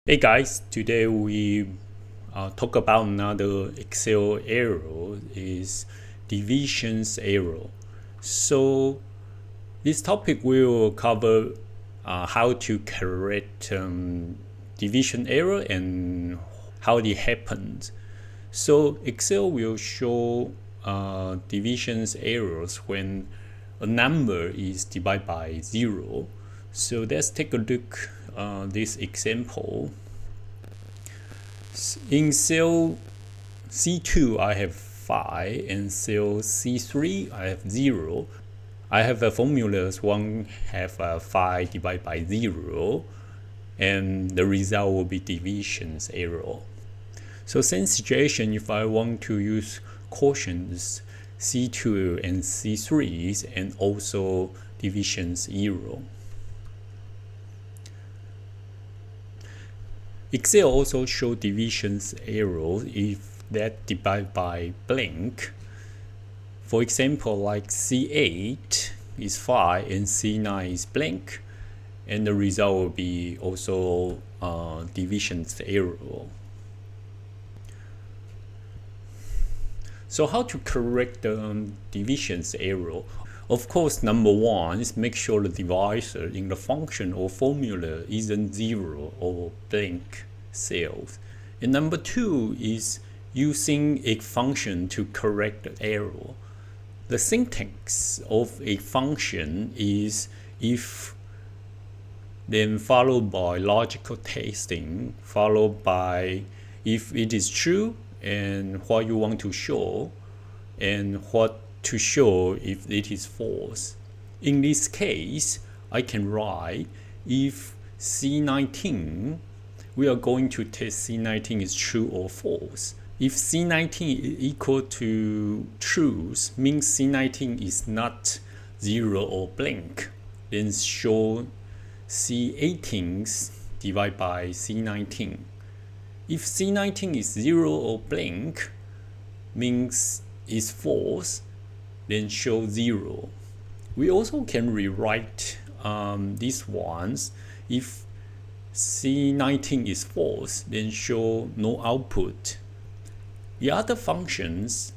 Hey guys, today we talk about another Excel error, is divisions error. So this topic will cover how to correct division error and how it happens. So Excel will show divisions errors when a number is divided by 0. So let's take a look this example. In cell C2 I have 5 and cell C3 I have 0. I have a formula, one have 5 divided by 0, and the result will be divisions error. So same situation, if I want to use quotients C2 and C3 and also divisions error. Excel also shows divisions error if that divided by blank. For example, like C8 is 5 and C9 is blank, and the result will be also divisions error. So how to correct the divisions error? Of course, number one is make sure the divisor in the function or formula isn't 0 or blank cells. And number two is using a function to correct the error. The syntax of a function is if, then followed by logical testing, followed by if it is true and what you want to show, and what to show if it is false. In this case, I can write if C19, we are going to test C19 is true or false. If C19 is equal to truth, means C19 is not 0 or blank, then show C18 divided by C19. If C19 is 0 or blank, means is false, then show 0. We also can rewrite these ones. If C19 is false, then show no output. The other functions,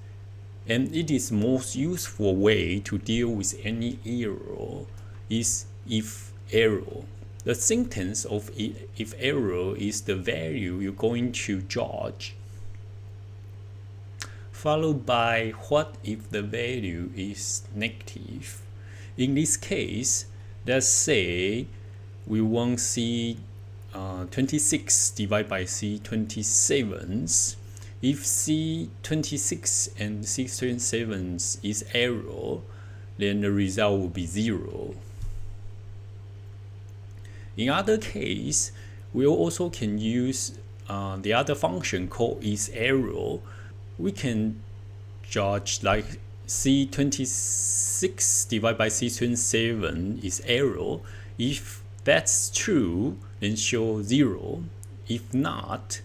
and it is most useful way to deal with any error, is if error. The syntax of if error is the value you're going to judge, followed by what if the value is negative. In this case, let's say we want C26 divided by C27. If C26 and C27 is error, then the result will be 0. In other case, we also can use the other function called ISERROR. We can judge like C26 divided by C27 is error. If that's true, then show 0. If not,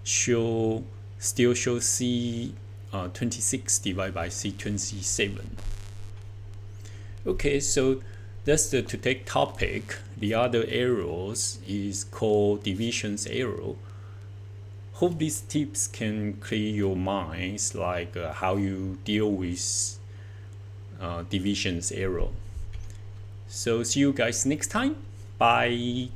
still show C26 divided by C27. Okay, so that's the today's topic. The other errors is called divisions error. Hope these tips can clear your minds, like how you deal with divisions error. So see you guys next time. Bye.